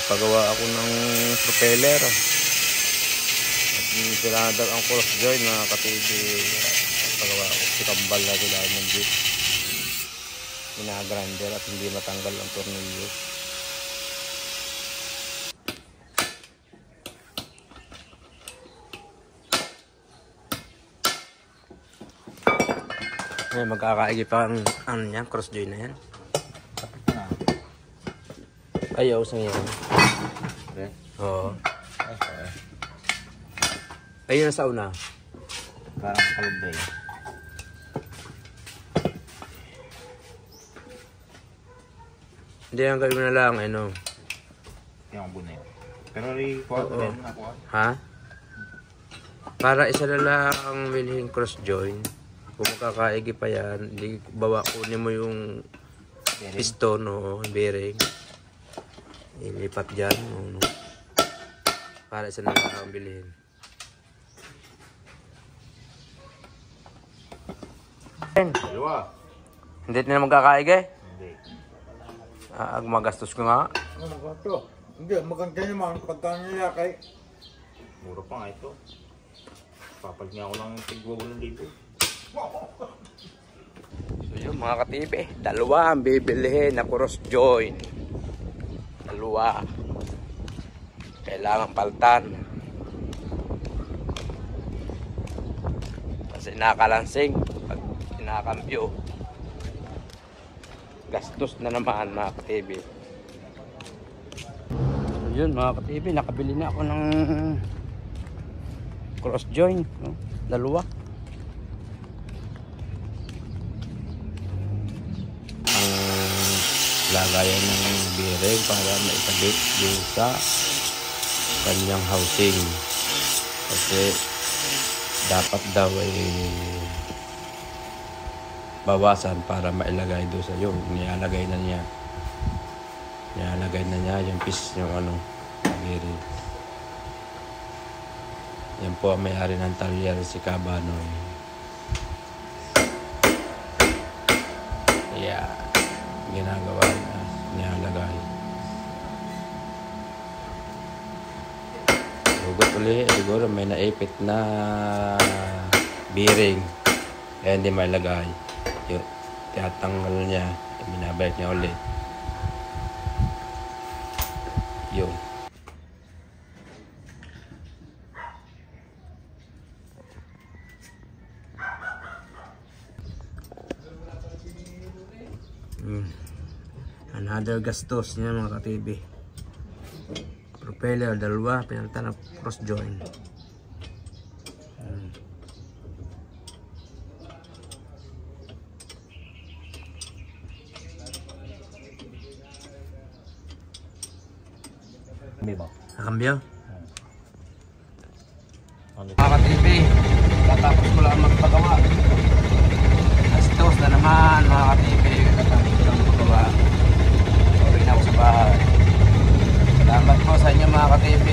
Nagpagawa ako ng propeller. At pinadal ang cross joint mga katibi. Nagpagawa ako. Sikambal na sila ng jeep. Pinagrinder at hindi matanggal ang tornilyo. Ngayon magkakaigip pa ang ano niya, cross joint na yan. Ayaw sa yan. Okay. Oo. Ayun na sa una. Parang kalubay. Hindi ang gawin na lang, ano. Yung buno yun. Pero i-quad din ako. Ha? Para isa na lang ang willing cross joint. Kung makakaigi pa yan, hindi bawa kunin mo yung piston o bearing. Ilipat dyan. Ano. Para isa na lang ang bilhin. Dalawa. Hindi na magkakaigi? Hindi. Magastos ko nga. Ano ba ito? Hindi, maganda naman pagka nilakay. Mura pa nga ito. Papalit nga ako ng tigwa ng dito. So yun mga katibi, dalawa ang bibilihin na cross joint. Dalawa. Kailangan paltan. Kasi nakalansing pag kinakambyo. Gastos na naman mga katibi. So yun mga katibi, nakabili na ako ng cross joint, no? Dalawa. Lagayan ng bearing para maikabit yung sa kanyang housing, kasi dapat daw ay bawasan para mailagay doon sa yung nilalagay na niya yung piece yung ano bearing. Yan po ang may-ari ng talyer, si Cabanoy. Yeah, ginagawa niya, nilalagay. Hugot ulit, siguro may naipit na bearing kaya hindi mailagay. Yung tinatanggal niya, binabalik niya ulit. Yun. Another gastos niya mga ka-TV. Propeller, dalawa, pinalitan ng cross joint. Nakambyo? Mga ka-TV, tatapos ko lang magpagawa. Gastos na naman mga ka-TV, tatapos ko lang magpagawa. Sorry na ako sa bahay. Salamat po sa inyo mga ka-TV.